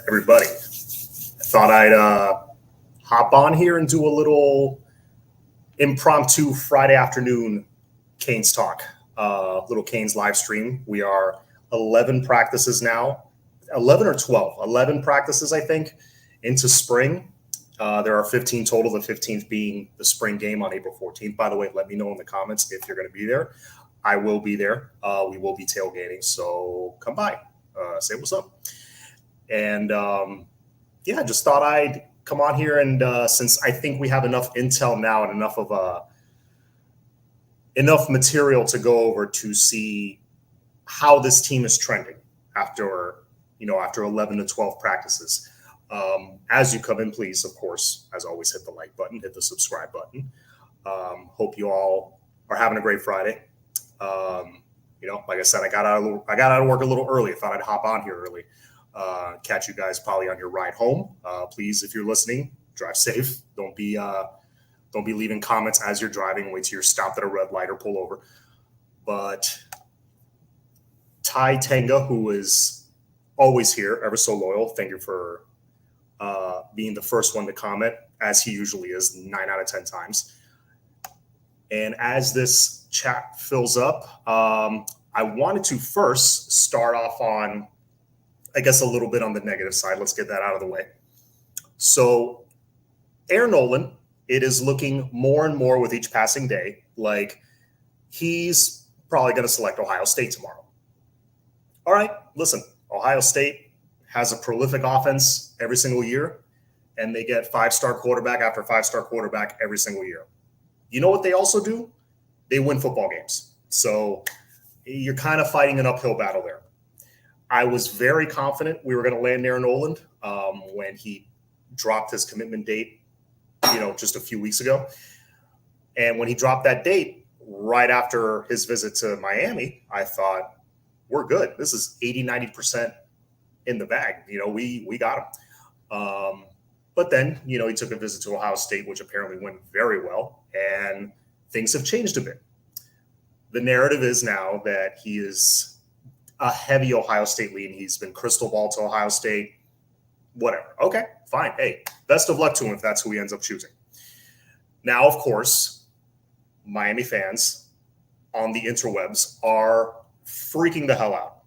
everybody. I thought I'd hop on here and do a little impromptu Friday afternoon Canes talk, little Canes live stream. We are 11 practices now, 11 or 12, 11 practices, I think, into spring. There are 15 total, the 15th being the spring game on April 14th. By the way, let me know in the comments if you're going to be there. I will be there. We will be tailgating, so come by, say what's up. And just thought I'd come on here and since I think we have enough intel now and enough material to go over to see how this team is trending after 11 to 12 practices. As you come in, please, of course, as always, hit the like button, hit the subscribe button. Hope you all are having a great Friday. Like I said, I got out of work a little early. I thought I'd hop on here early. Catch you guys probably on your ride home. Please, if you're listening, drive safe. Don't be leaving comments as you're driving. Wait till you're stopped at a red light or pull over. But Ty Tenga, who is always here, ever so loyal, thank you for being the first one to comment, as he usually is 9 out of 10 times. And as this chat fills up, I wanted to first start off on, I guess, a little bit on the negative side. Let's get that out of the way. So Aaron Nolan, it is looking more and more with each passing day like he's probably going to select Ohio State tomorrow. All right, listen, Ohio State has a prolific offense every single year, and they get five-star quarterback after five-star quarterback every single year. You know what they also do? They win football games. So you're kind of fighting an uphill battle there. I was very confident we were going to land Aaron Noland when he dropped his commitment date, just a few weeks ago. And when he dropped that date right after his visit to Miami, I thought, we're good. This is 80-90% in the bag. We got him. But then, he took a visit to Ohio State, which apparently went very well, and things have changed a bit. The narrative is now that he is a heavy Ohio State lean. He's been crystal ball to Ohio State, whatever. Okay, fine. Hey, best of luck to him if that's who he ends up choosing. Now, of course, Miami fans on the interwebs are freaking the hell out.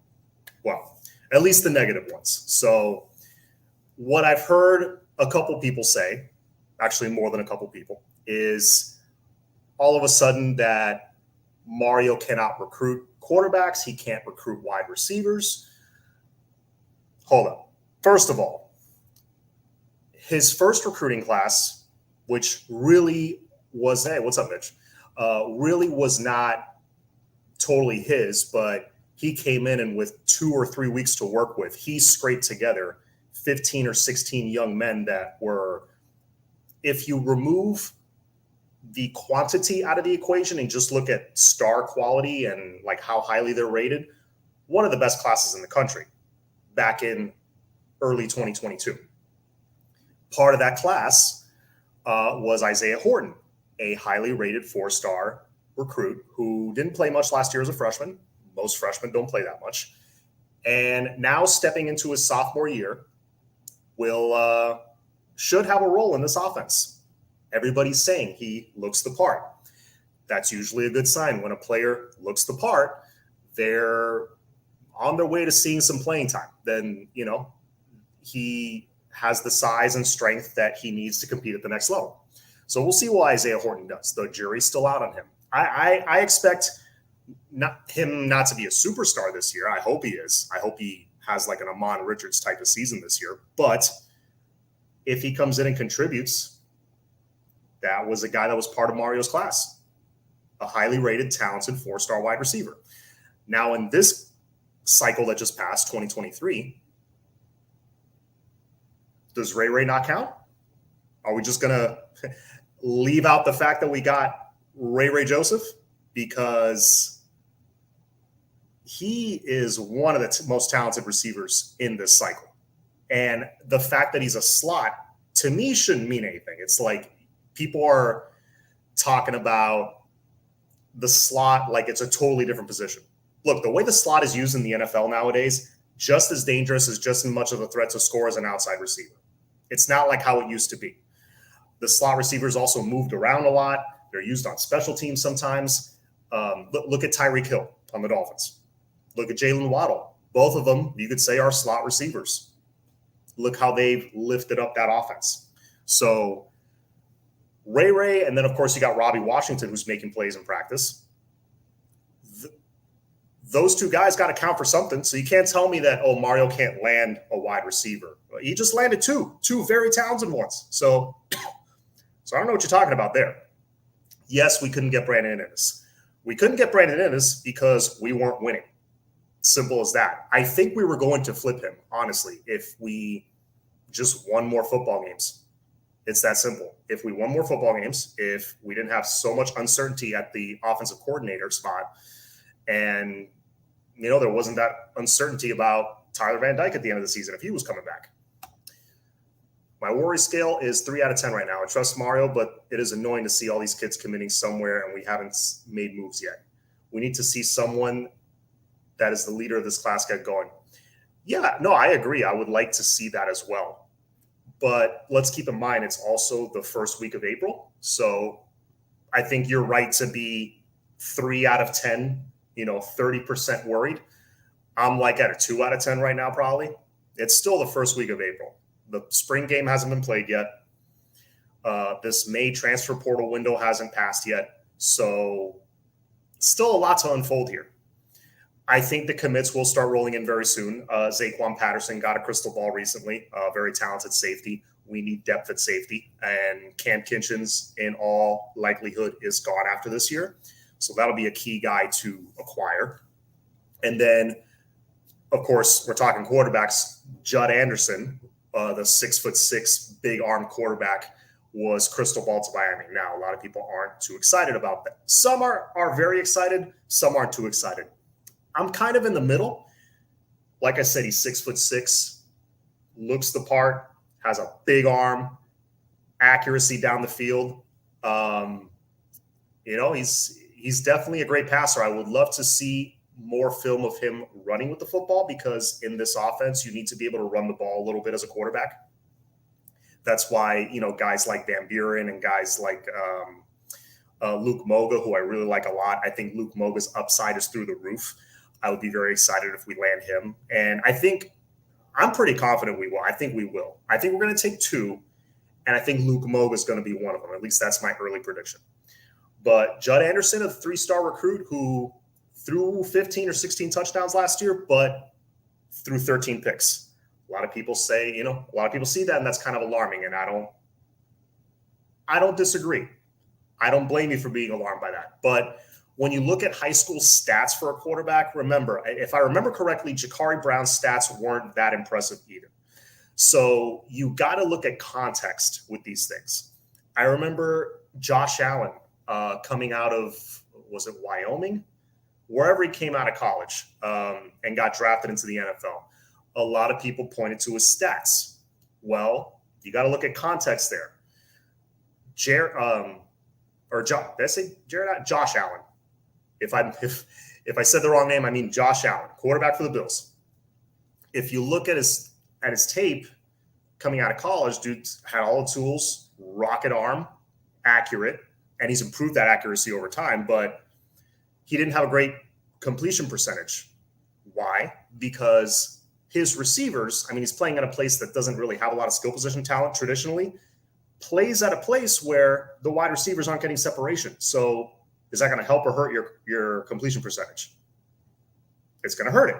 Well, at least the negative ones. So what I've heard a couple people say, actually more than a couple people, is all of a sudden that Mario cannot recruit quarterbacks. He can't recruit wide receivers. Hold up. First of all, his first recruiting class, which really was, hey, what's up, Mitch? Really was not totally his, but he came in and with 2 or 3 weeks to work with, he scraped together 15 or 16 young men that were, if you remove the quantity out of the equation and just look at star quality and like how highly they're rated, one of the best classes in the country back in early 2022. Part of that class was Isaiah Horton, a highly rated 4-star recruit who didn't play much last year as a freshman. Most freshmen don't play that much. And now stepping into his sophomore year, should have a role in this offense. Everybody's saying he looks the part. That's usually a good sign. When a player looks the part, they're on their way to seeing some playing time. Then, he has the size and strength that he needs to compete at the next level. So we'll see what Isaiah Horton does. The jury's still out on him. I expect him not to be a superstar this year. I hope he is. I hope he has like an Amon Richards type of season this year. But if he comes in and contributes, that was a guy that was part of Mario's class, a highly rated, talented 4-star wide receiver. Now, in this cycle that just passed, 2023, does Ray not count? Are we just going to leave out the fact that we got Ray Joseph? Because he is one of the most talented receivers in this cycle. And the fact that he's a slot, to me, shouldn't mean anything. It's like people are talking about the slot like it's a totally different position. Look, the way the slot is used in the NFL nowadays, just as dangerous, as just as much of a threat to score as an outside receiver. It's not like how it used to be. The slot receivers also moved around a lot. They're used on special teams sometimes. Look at Tyreek Hill on the Dolphins. Look at Jalen Waddle. Both of them, you could say, are slot receivers. Look how they've lifted up that offense. So Ray, and then, of course, you got Robbie Washington, who's making plays in practice. Those two guys got to count for something. So you can't tell me that, oh, Mario can't land a wide receiver. He just landed two very talented ones. So I don't know what you're talking about there. Yes, we couldn't get Brandon Inniss. We couldn't get Brandon Inniss because we weren't winning. Simple as that. I think we were going to flip him, honestly, if we just won more football games. It's that simple. If we won more football games, if we didn't have so much uncertainty at the offensive coordinator spot, and, there wasn't that uncertainty about Tyler Van Dyke at the end of the season if he was coming back. My worry scale is 3 out of 10 right now. I trust Mario, but it is annoying to see all these kids committing somewhere and we haven't made moves yet. We need to see someone that is the leader of this class get going. Yeah, no, I agree. I would like to see that as well. But let's keep in mind, it's also the first week of April. So I think you're right to be 3 out of 10, 30% worried. I'm like at a 2 out of 10 right now, probably. It's still the first week of April. The spring game hasn't been played yet. This May transfer portal window hasn't passed yet. So still a lot to unfold here. I think the commits will start rolling in very soon. Zaquan Patterson got a crystal ball recently, very talented safety. We need depth at safety. And Cam Kinchins, in all likelihood, is gone after this year. So that'll be a key guy to acquire. And then, of course, we're talking quarterbacks. Judd Anderson, the 6'6" big arm quarterback, was crystal ball to Miami. Now, a lot of people aren't too excited about that. Some are very excited. Some aren't too excited. I'm kind of in the middle. Like I said, he's 6'6", looks the part, has a big arm, accuracy down the field. He's definitely a great passer. I would love to see more film of him running with the football, because in this offense, you need to be able to run the ball a little bit as a quarterback. That's why, guys like Van Buren and guys like Luke Moga, who I really like a lot. I think Luke Moga's upside is through the roof. I would be very excited if we land him. And I'm pretty confident we will. I think we will. I think we're going to take 2, and I think Luke Moga is going to be one of them. At least that's my early prediction. But Judd Anderson, a 3-star recruit who threw 15 or 16 touchdowns last year, but threw 13 picks. A lot of people say, a lot of people see that, and that's kind of alarming. And I don't disagree. I don't blame you for being alarmed by that. But when you look at high school stats for a quarterback, remember, if I remember correctly, Jakari Brown's stats weren't that impressive either. So you got to look at context with these things. I remember Josh Allen coming out of, was it Wyoming? Wherever he came out of college and got drafted into the NFL. A lot of people pointed to his stats. Well, you got to look at context there. Josh Allen. If I said the wrong name, I mean Josh Allen, quarterback for the Bills. If you look at his tape coming out of college, dude had all the tools, rocket arm, accurate, and he's improved that accuracy over time, but he didn't have a great completion percentage. Why? Because his receivers, he's playing at a place that doesn't really have a lot of skill position talent traditionally, plays at a place where the wide receivers aren't getting separation. So is that going to help or hurt your completion percentage? It's going to hurt it.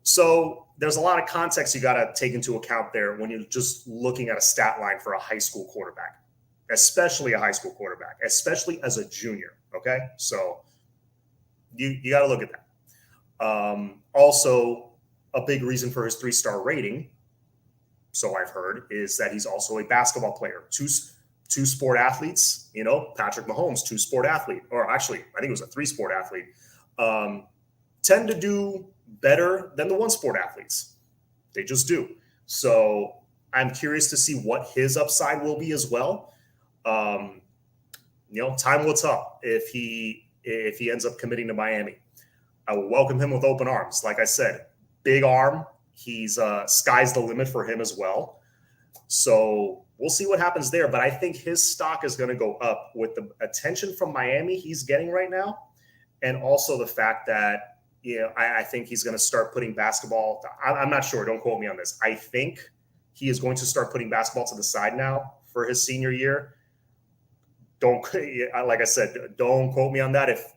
So there's a lot of context you got to take into account there when you're just looking at a stat line for a high school quarterback, especially a high school quarterback, especially as a junior. Okay. So you got to look at that. Also, a big reason for his 3-star rating, so I've heard, is that he's also a basketball player. Two sport athletes, Patrick Mahomes, 2-sport athlete, or actually, I think it was a 3-sport athlete, tend to do better than the 1-sport athletes. They just do. So I'm curious to see what his upside will be as well. Time will tell if he ends up committing to Miami. I will welcome him with open arms. Like I said, big arm. He's sky's the limit for him as well. So we'll see what happens there. But I think his stock is going to go up with the attention from Miami he's getting right now. And also the fact that, I think he's going to start putting basketball. I'm not sure. Don't quote me on this. I think he is going to start putting basketball to the side now for his senior year. Like I said, don't quote me on that. If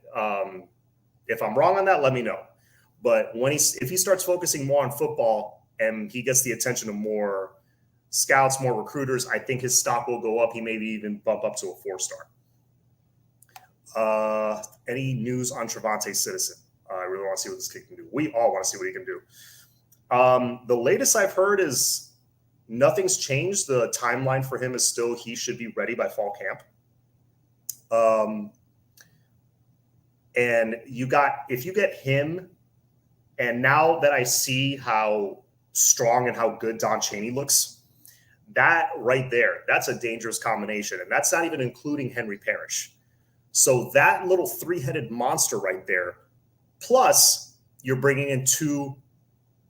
I'm wrong on that, let me know. But if he starts focusing more on football and he gets the attention of more scouts, more recruiters, I think his stock will go up. He maybe even bump up to a 4-star. Any news on Trevante Citizen? I really want to see what this kid can do. We all want to see what he can do. The latest I've heard is nothing's changed. The timeline for him is still he should be ready by fall camp. And if you get him, and now that I see how strong and how good Don Chaney looks, that right there, that's a dangerous combination. And that's not even including Henry Parrish. So that little 3-headed monster right there, plus you're bringing in 2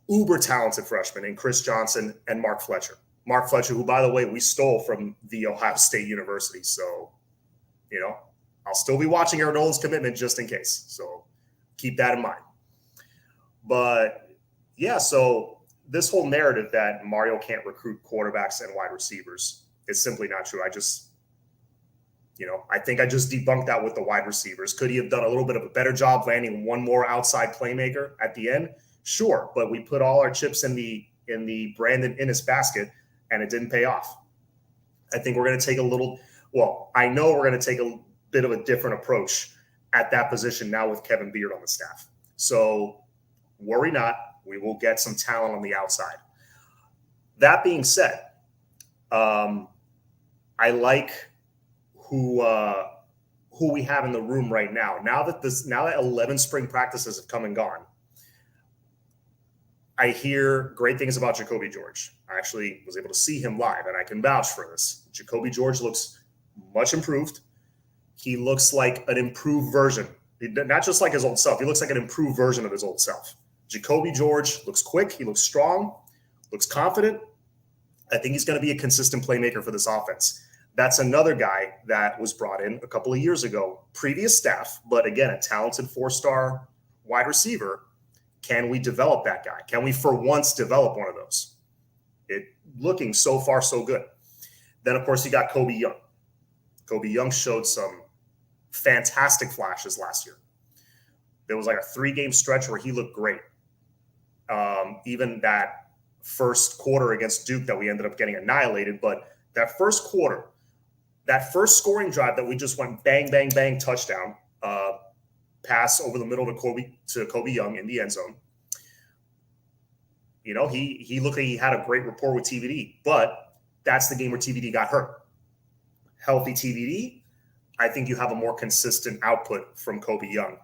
uber talented freshmen in Chris Johnson and Mark Fletcher. Mark Fletcher, who, by the way, we stole from the Ohio State University. So, I'll still be watching Aaron Nolan's commitment just in case. So keep that in mind. But yeah, so this whole narrative that Mario can't recruit quarterbacks and wide receivers is simply not true. I think I just debunked that with the wide receivers. Could he have done a little bit of a better job landing one more outside playmaker at the end? Sure, but we put all our chips in the Brandon Inniss basket, and it didn't pay off. I think we're going to take I know we're going to take a bit of a different approach at that position now with Kevin Beard on the staff. So worry not, we will get some talent on the outside. That being said, I like who we have in the room right now. Now that 11 spring practices have come and gone, I hear great things about Jacoby George. I actually was able to see him live, and I can vouch for this. Jacoby George looks much improved. He looks like an improved version, not just like his old self. He looks like an improved version of his old self. Jacoby George looks quick. He looks strong, looks confident. I think he's going to be a consistent playmaker for this offense. That's another guy that was brought in a couple of years ago, previous staff, but again, a talented 4-star wide receiver. Can we develop that guy? Can we for once develop one of those? It looking so far so good. Then, of course, you got Kobe Young. Kobe Young showed some fantastic flashes last year. There was like a 3-game stretch where he looked great. Even that first quarter against Duke that we ended up getting annihilated. But that first quarter, that first scoring drive that we just went bang, bang, bang, touchdown, pass over the middle to Kobe Young in the end zone. He looked like he had a great rapport with TVD, but that's the game where TVD got hurt. Healthy TVD, I think you have a more consistent output from Kobe Young.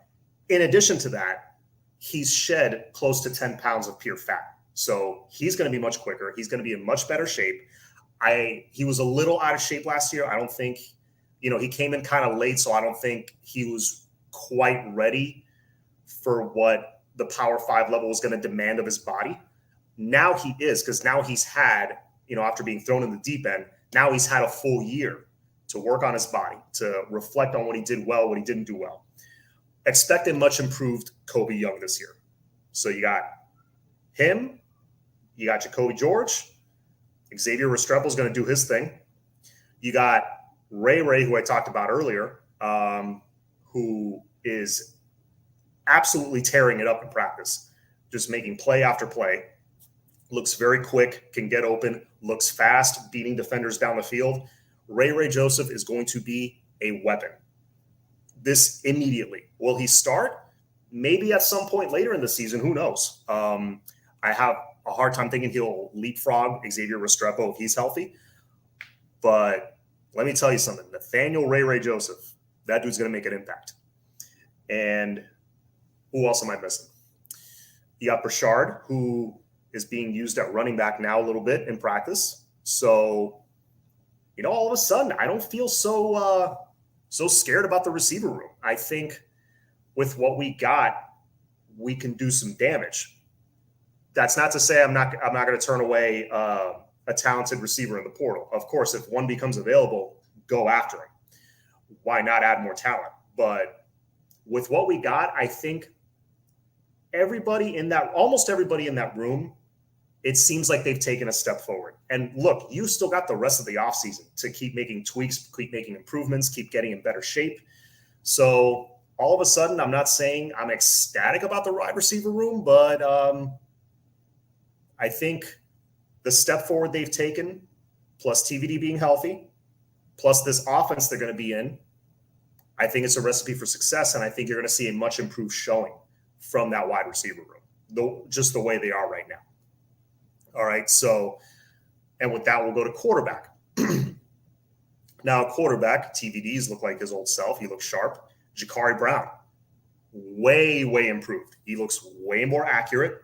In addition to that, he's shed close to 10 pounds of pure fat. So he's going to be much quicker. He's going to be in much better shape. He was a little out of shape last year. I don't think, he came in kind of late, so I don't think he was quite ready for what the Power 5 level was going to demand of his body. Now he is, because now he's had, after being thrown in the deep end, now he's had a full year to work on his body, to reflect on what he did well, what he didn't do well. Expect a much improved Kobe Young this year. So you got him, you got Jacoby George, Xavier Restrepo is going to do his thing. You got Ray, who I talked about earlier, who is absolutely tearing it up in practice, just making play after play. Looks very quick, can get open, looks fast, beating defenders down the field. Ray Joseph is going to be a weapon. This immediately. Will he start? Maybe at some point later in the season. Who knows? I have a hard time thinking he'll leapfrog Xavier Restrepo if he's healthy. But let me tell you something. Nathaniel Ray Joseph, that dude's going to make an impact. And who else am I missing? You got Burchard, who is being used at running back now a little bit in practice. So, all of a sudden, I don't feel so scared about the receiver room. I think with what we got, we can do some damage. that's not to say I'm not going to turn away a talented receiver in the portal. Of course, if one becomes available, go after him. Why not add more talent? But with what we got, I think almost everybody in that room, it seems like they've taken a step forward. And look, you still got the rest of the offseason to keep making tweaks, keep making improvements, keep getting in better shape. So all of a sudden, I'm not saying I'm ecstatic about the wide receiver room, but I think the step forward they've taken, plus TVD being healthy, plus this offense they're going to be in, I think it's a recipe for success. And I think you're going to see a much improved showing from that wide receiver room, just the way they are right now. All right. So, and with that, we'll go to quarterback. Now, quarterback, TVDs look like his old self. He looks sharp. Jakari Brown, way improved. He looks way more accurate.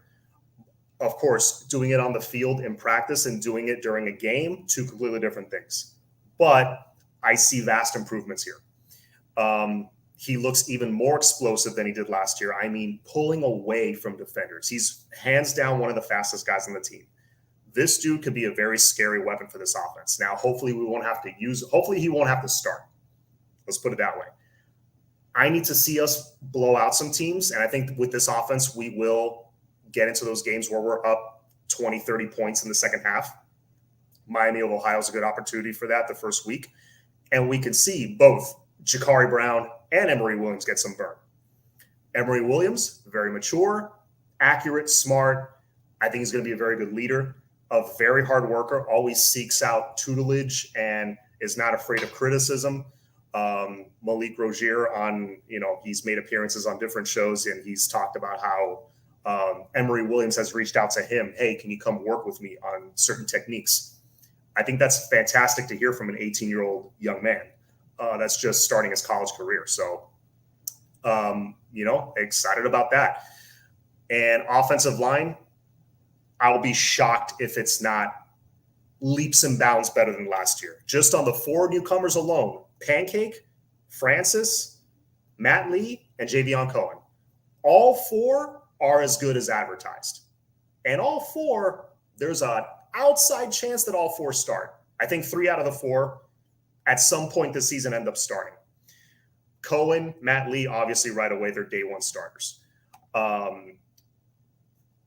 Of course, doing it on the field in practice and doing it during a game, two completely different things. But I see vast improvements here. He looks even more explosive than he did last year. I mean, pulling away from defenders. He's hands down one of the fastest guys on the team. This dude could be a very scary weapon for this offense. Now, hopefully he won't have to start. Let's put it that way. I need to see us blow out some teams. And I think with this offense, we will get into those games where we're up 20, 30 points in the second half. Miami of Ohio is a good opportunity for that the first week. And we can see both Jakari Brown and Emory Williams get some burn. Emory Williams, very mature, accurate, smart. I think he's going to be a very good leader, a very hard worker, always seeks out tutelage and is not afraid of criticism. Malik Rozier he's made appearances on different shows and he's talked about how Emory Williams has reached out to him. Hey, can you come work with me on certain techniques? I think that's fantastic to hear from an 18-year-old young man that's just starting his college career. So, excited about that. And offensive line, I'll be shocked if it's not leaps and bounds better than last year. Just on the four newcomers alone, Pancake, Francis, Matt Lee, and Javion Cohen. All four are as good as advertised. And all four, there's an outside chance that all four start. I think 3 out of the 4 at some point this season end up starting. Cohen, Matt Lee, obviously right away, they're day one starters.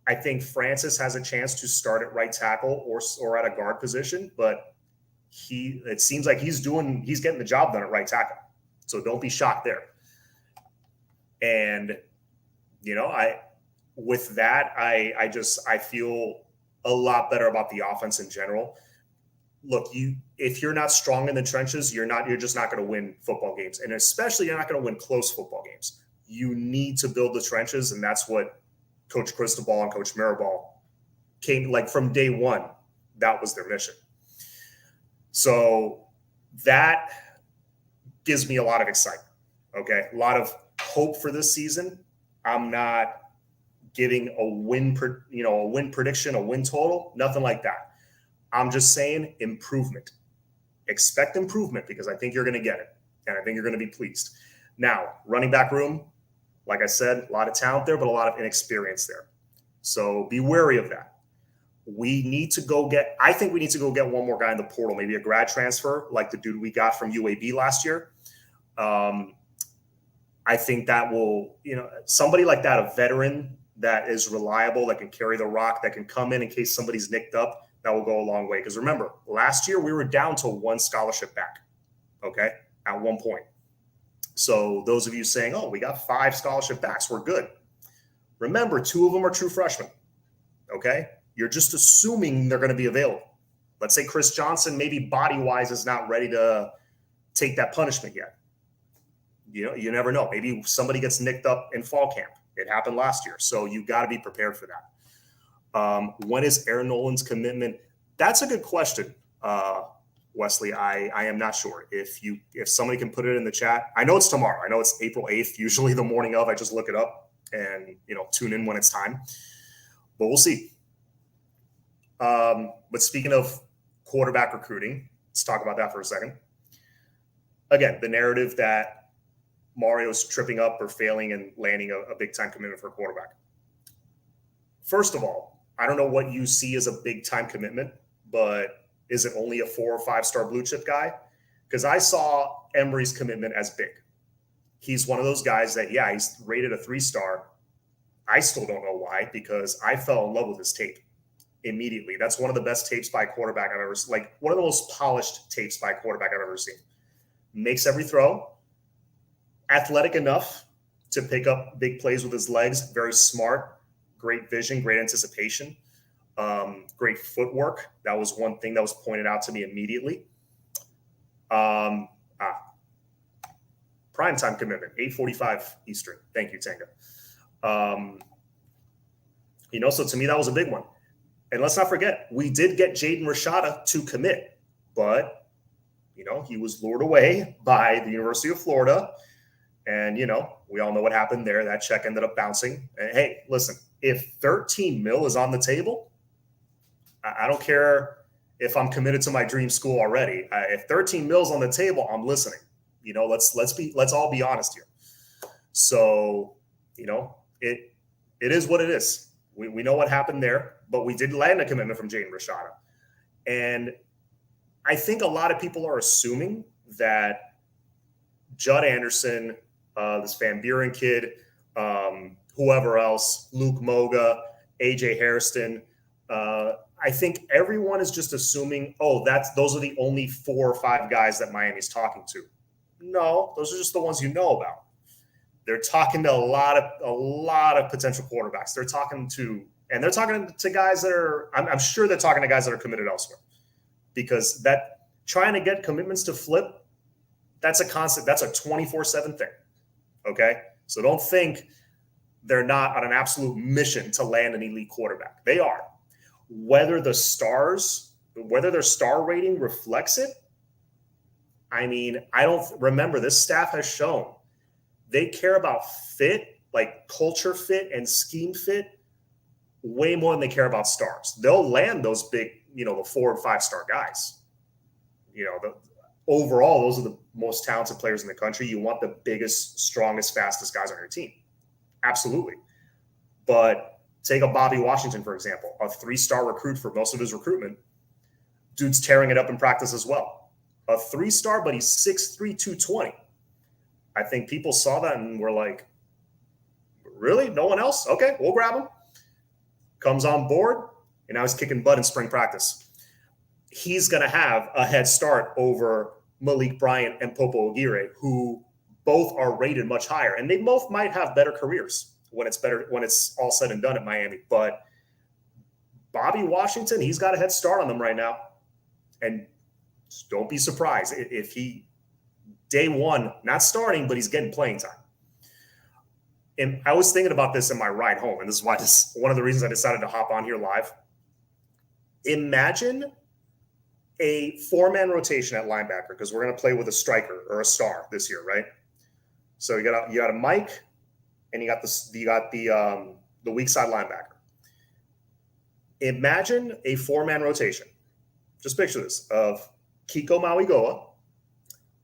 I think Francis has a chance to start at right tackle or at a guard position, but it seems like he's getting the job done at right tackle. So don't be shocked there. And, with that, I feel a lot better about the offense in general. Look, if you're not strong in the trenches, you're just not going to win football games. And especially you're not going to win close football games. You need to build the trenches. And that's what Coach Cristobal and Coach Mirabal came like from day one. That was their mission. So that gives me a lot of excitement. Okay. A lot of hope for this season. I'm not giving a win prediction, a win total, nothing like that. I'm just saying improvement. Expect improvement because I think you're going to get it. And I think you're going to be pleased. Now, running back room, like I said, a lot of talent there, but a lot of inexperience there. So be wary of that. I think we need to go get one more guy in the portal, maybe a grad transfer like the dude we got from UAB last year. I think that will, somebody like that, a veteran that is reliable, that can carry the rock, that can come in case somebody's nicked up, that will go a long way. Because remember, last year we were down to one scholarship back, okay, at one point. So those of you saying, oh, we got 5 scholarship backs, we're good. Remember, 2 of them are true freshmen, okay? You're just assuming they're going to be available. Let's say Chris Johnson, maybe body-wise, is not ready to take that punishment yet. You never know. Maybe somebody gets nicked up in fall camp. It happened last year. So you got to be prepared for that. When is Aaron Nolan's commitment? That's a good question, Wesley. I am not sure. If somebody can put it in the chat. I know it's tomorrow. I know it's April 8th, usually the morning of. I just look it up and tune in when it's time. But we'll see. But speaking of quarterback recruiting, let's talk about that for a second. Again, the narrative that Mario's tripping up or failing and landing a big-time commitment for a quarterback. First of all, I don't know what you see as a big time commitment, but is it only a 4 or 5 star blue chip guy? Because I saw Emery's commitment as big. He's one of those guys that, yeah, he's rated a 3-star. I still don't know why, because I fell in love with his tape immediately. That's one of the best tapes by a quarterback I've ever seen. Like, one of the most polished tapes by a quarterback I've ever seen. Makes every throw. Athletic enough to pick up big plays with his legs. Very smart. Great vision. Great anticipation. Great footwork. That was one thing that was pointed out to me immediately. Primetime commitment, 8:45 Eastern. Thank you, Tanga. So to me, that was a big one. And let's not forget, we did get Jaden Rashada to commit, but, he was lured away by the University of Florida. And, we all know what happened there. That check ended up bouncing. And hey, listen, if 13 mil is on the table, I don't care if I'm committed to my dream school already. If 13 mil's on the table, I'm listening. Let's all be honest here. So, it is what it is. We know what happened there, but we did land a commitment from Jaden Rashada. And I think a lot of people are assuming that Judd Anderson, this Van Buren kid, whoever else, Luke Moga, AJ Hairston, I think everyone is just assuming, those are the only 4 or 5 guys that Miami's talking to. No, those are just the ones you know about. They're talking to a lot of potential quarterbacks. They're talking to guys that are, I'm sure they're talking to guys that are committed elsewhere, because that trying to get commitments to flip, that's a constant, that's a 24/7 thing. Okay. So don't think they're not on an absolute mission to land an elite quarterback. They are. Whether their star rating reflects it, I mean, I don't remember. This staff has shown they care about fit, like culture fit and scheme fit, way more than they care about stars. They'll land those big, the 4 and 5-star guys. Overall, those are the most talented players in the country. You want the biggest, strongest, fastest guys on your team. Absolutely. But take a Bobby Washington, for example, a 3-star recruit for most of his recruitment. Dude's tearing it up in practice as well. A 3-star, but he's 6'3", 220. I think people saw that and were like, really? No one else? Okay, we'll grab him. Comes on board, and now he's kicking butt in spring practice. He's going to have a head start over Malik Bryant and Popo Aguirre, who both are rated much higher. And they both might have better careers when it's all said and done at Miami. But Bobby Washington, he's got a head start on them right now. And don't be surprised if he, day one, not starting, but he's getting playing time. And I was thinking about this in my ride home, and this is one of the reasons I decided to hop on here live. Imagine a 4-man rotation at linebacker, because we're going to play with a striker or a star this year, right? So you got a Mike, and you got the weak side linebacker. Imagine a 4-man rotation. Just picture this, of Kiko Mauigoa,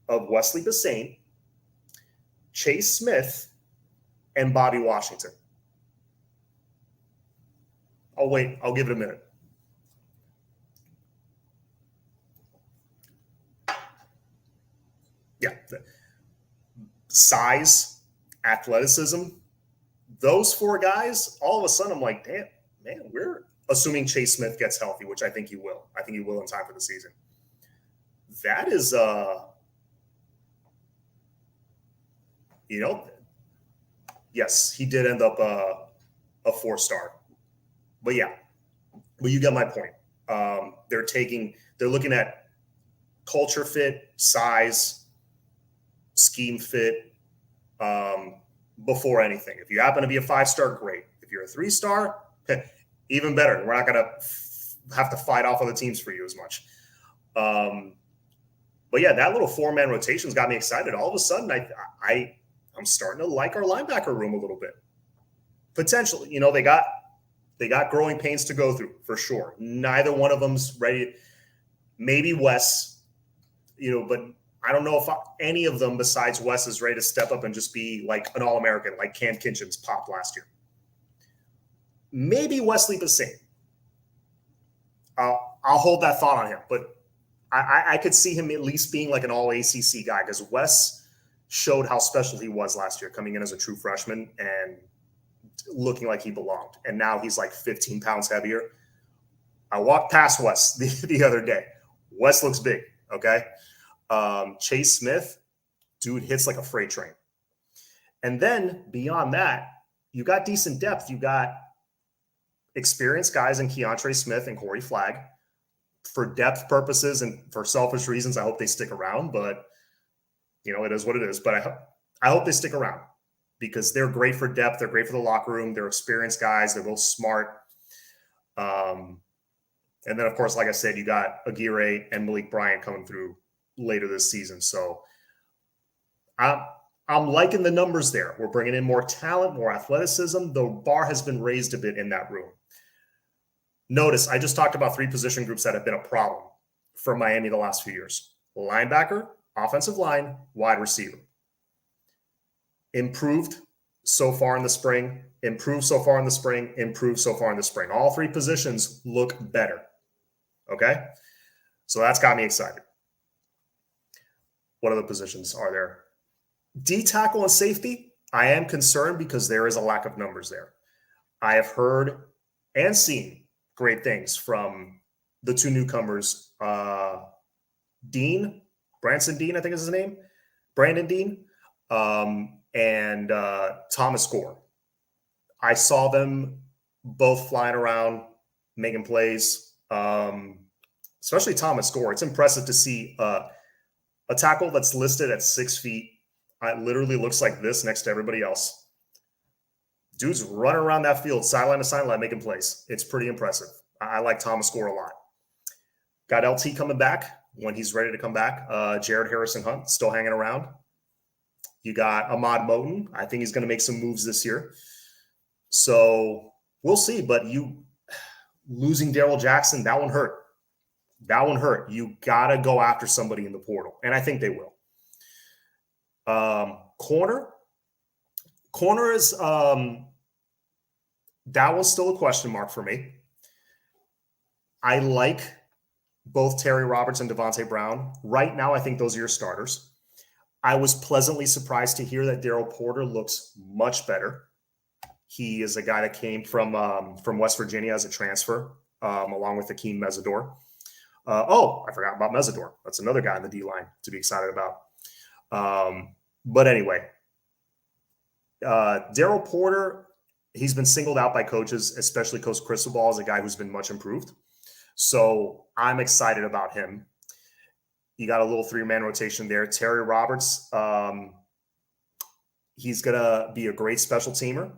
of Wesley Bassane, Chase Smith, and Bobby Washington. I'll wait. I'll give it a minute. Yeah. Size, athleticism, those 4 guys, all of a sudden I'm like, damn, man, we're assuming Chase Smith gets healthy, which I think he will. I think he will in time for the season. That is, yes, he did end up a 4-star. But yeah, you get my point. They're looking at culture fit, size, scheme fit, before anything. If you happen to be a 5-star, great. If you're a 3-star, even better. We're not going to have to fight off other teams for you as much. But yeah, that little 4-man rotation's got me excited. All of a sudden, I'm starting to like our linebacker room a little bit. Potentially, they got growing pains to go through for sure. Neither one of them's ready. Maybe Wes, but I don't know if any of them besides Wes is ready to step up and just be like an All-American, like Cam Kinchins popped last year. Maybe Wesley Bassane. I'll hold that thought on him, but I could see him at least being like an all ACC guy because Wes showed how special he was last year coming in as a true freshman and looking like he belonged. And now he's like 15 pounds heavier. I walked past Wes the other day. Wes looks big, okay? Chase Smith, dude hits like a freight train. And then beyond that, you got decent depth. You got experienced guys in Keontre Smith and Corey Flagg. For depth purposes and for selfish reasons, I hope they stick around. But, it is what it is. But I hope they stick around because they're great for depth. They're great for the locker room. They're experienced guys. They're both smart. And then, of course, like I said, you got Aguirre and Malik Bryant coming through later this season. So I'm liking the numbers there. We're bringing in more talent, more athleticism. The bar has been raised a bit in that room. Notice, I just talked about 3 position groups that have been a problem for Miami the last few years. Linebacker, offensive line, wide receiver. Improved so far in the spring, improved so far in the spring, improved so far in the spring. All 3 positions look better. Okay? So that's got me excited. What other positions are there? D tackle and safety, I am concerned because there is a lack of numbers there. I have heard and seen great things from the 2 newcomers, Dean, Branson Dean, I think is his name, Brandon Dean, and Thomas Gore. I saw them both flying around, making plays, especially Thomas Gore. It's impressive to see a tackle that's listed at 6 feet. It literally looks like this next to everybody else. Dude's running around that field, sideline to sideline, making plays. It's pretty impressive. I like Thomas Gore a lot. Got LT coming back when he's ready to come back. Jared Harrison Hunt still hanging around. You got Ahmad Moten. I think he's going to make some moves this year. So we'll see. But you losing Darrell Jackson, that one hurt. That one hurt. You got to go after somebody in the portal. And I think they will. Corner is that was still a question mark for me. I like both Terry Roberts and Devontae Brown. Right now, I think those are your starters. I was pleasantly surprised to hear that Daryl Porter looks much better. He is a guy that came from West Virginia as a transfer, along with Akeem Mesidor. I forgot about Mesidor. That's another guy in the D-line to be excited about. But anyway, Daryl Porter, he's been singled out by coaches, especially Coach Cristobal, as a guy who's been much improved. So I'm excited about him. You got a little 3-man rotation there. Terry Roberts, he's going to be a great special teamer.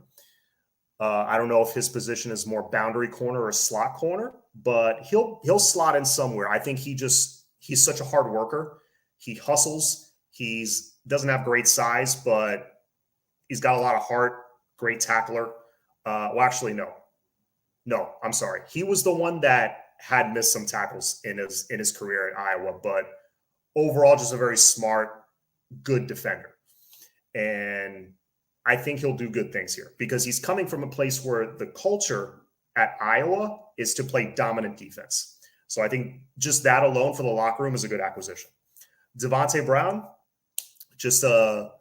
I don't know if his position is more boundary corner or slot corner, but he'll slot in somewhere. I think he's such a hard worker. He hustles. Doesn't have great size, but he's got a lot of heart, great tackler. No, I'm sorry. He was the one that had missed some tackles in his career at Iowa, but overall just a very smart, good defender. And I think he'll do good things here because he's coming from a place where the culture at Iowa is to play dominant defense. So I think just that alone for the locker room is a good acquisition. Devontae Brown, just a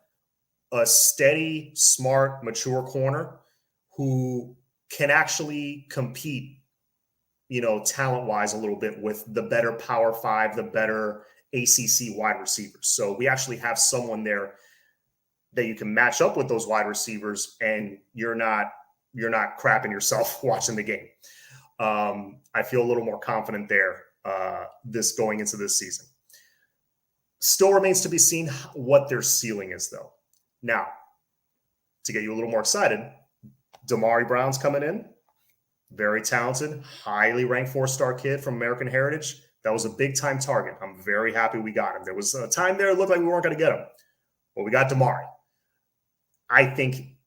steady, smart, mature corner who can actually compete, talent-wise a little bit with the better Power 5, the better ACC wide receivers. So we actually have someone there that you can match up with those wide receivers and you're not crapping yourself watching the game. I feel a little more confident there going into this season. Still remains to be seen what their ceiling is, though. Now, to get you a little more excited, Damari Brown's coming in. Very talented, highly ranked 4-star kid from American Heritage. That was a big-time target. I'm very happy we got him. There was a time there it looked like we weren't going to get him. Well, we got Damari. I think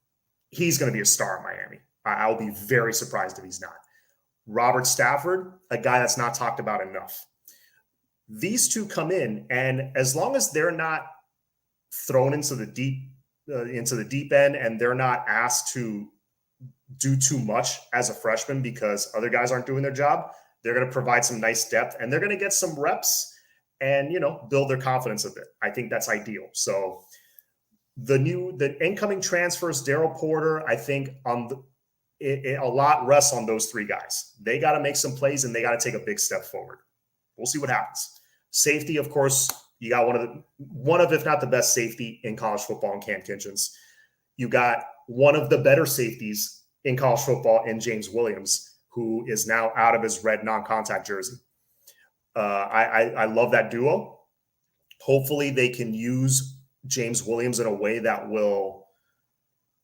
he's going to be a star in Miami. I'll be very surprised if he's not. Robert Stafford, a guy that's not talked about enough. These two come in, and as long as they're not thrown into the deep end and they're not asked to do too much as a freshman because other guys aren't doing their job, They're going to provide some nice depth, and they're going to get some reps and, build their confidence a bit. I think that's ideal. So the incoming transfers, Daryl Porter, I think a lot rests on those three guys. They got to make some plays, and they got to take a big step forward. We'll see what happens. Safety, of course, you got one of if not the best safety in college football in Cam Kinchens. You got one of the better safeties in college football in James Williams, who is now out of his red non-contact jersey. I love that duo. Hopefully they can use James Williams in a way that will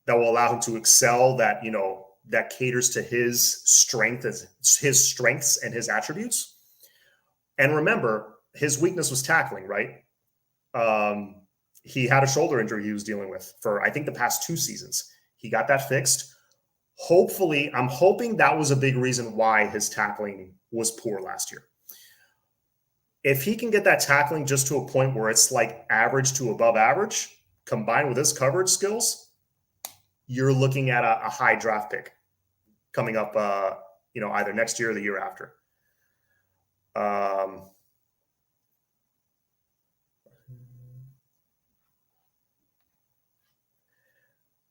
allow him to excel, that caters to his strengths and his attributes. And remember, his weakness was tackling, right? He had a shoulder injury he was dealing with for, I think, the past 2 seasons. He got that fixed. Hopefully, I'm hoping that was a big reason why his tackling was poor last year. If he can get that tackling just to a point where it's like average to above average, combined with his coverage skills, you're looking at a high draft pick coming up, either next year or the year after.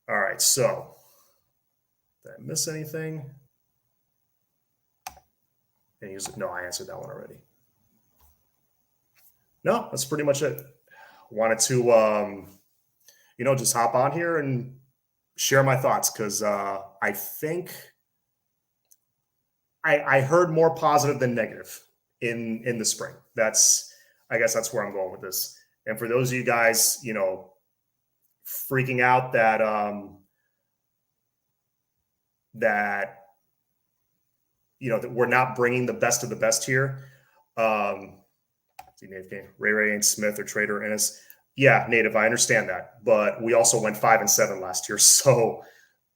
All right, so did I miss anything? No, I answered that one already. No, that's pretty much it. Wanted to, just hop on here and share my thoughts, because I think I heard more positive than negative in the spring. I guess that's where I'm going with this. And for those of you guys, freaking out that that we're not bringing the best of the best here. Ray and Smith or Trader Ennis. Yeah, Native, I understand that, but we also went 5-7 last year, so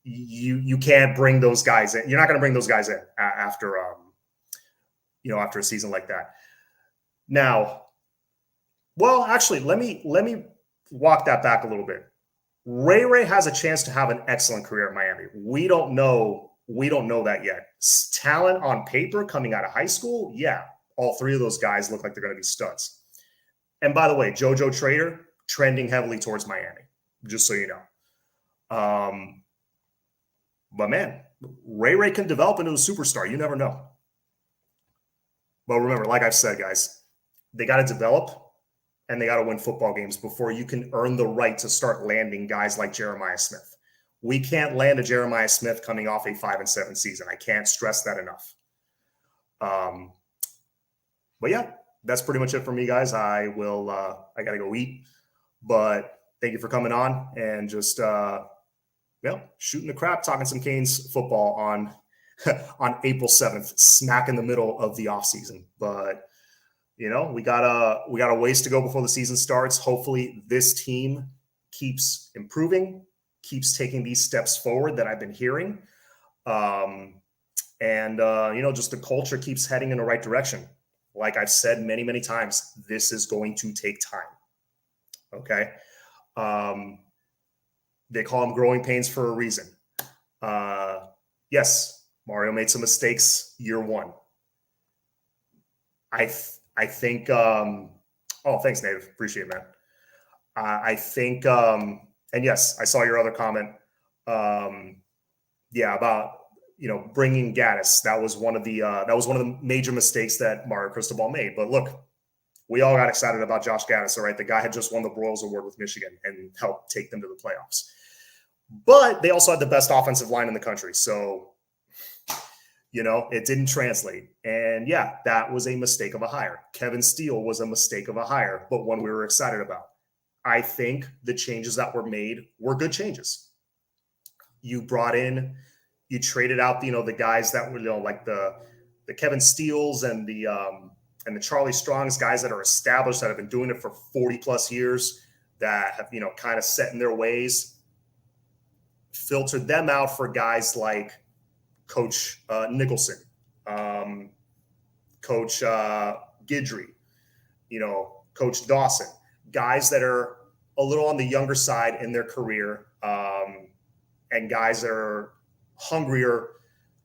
you can't bring those guys in. You're not going to bring those guys in after after a season like that. Now, well, actually, let me walk that back a little bit. Ray has a chance to have an excellent career at Miami. We don't know that yet. Talent on paper coming out of high school, yeah. All 3 of those guys look like they're going to be studs. And by the way, JoJo Trader trending heavily towards Miami, just so you know. But man, Ray can develop into a superstar. You never know. But remember, like I've said, guys, they got to develop and they got to win football games before you can earn the right to start landing guys like Jeremiah Smith. We can't land a Jeremiah Smith coming off a 5-7 season. I can't stress that enough. But yeah, that's pretty much it for me, guys. I got to go eat, but thank you for coming on and just, shooting the crap, talking some Canes football on April 7th, smack in the middle of the off season. But, we got a ways to go before the season starts. Hopefully this team keeps improving, keeps taking these steps forward that I've been hearing. Just the culture keeps heading in the right direction. Like I've said many, many times, this is going to take time. Okay. They call them growing pains for a reason. Yes, Mario made some mistakes year 1. I think, thanks, Native. Appreciate it, man. I think, and yes, I saw your other comment. About, bringing Gaddis. That was one of the major mistakes that Mario Cristobal made. But look, we all got excited about Josh Gaddis. All right, the guy had just won the Broyles Award with Michigan and helped take them to the playoffs. But they also had the best offensive line in the country, so it didn't translate. And yeah, that was a mistake of a hire. Kevin Steele was a mistake of a hire, but one we were excited about. I think the changes that were made were good changes. You traded out, the guys that were, like the Kevin Steeles and the Charlie Strongs, guys that are established, that have been doing it for 40 plus years, that have, kind of set in their ways, filtered them out for guys like Coach Nicholson, Coach Guidry, Coach Dawson, guys that are a little on the younger side in their career, and guys that are hungrier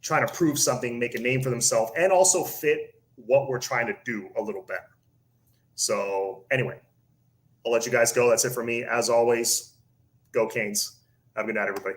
trying to prove something, make a name for themselves, and also fit what we're trying to do a little better. So anyway, I'll let you guys go. That's it for me. As always, go Canes. Have a good night, everybody.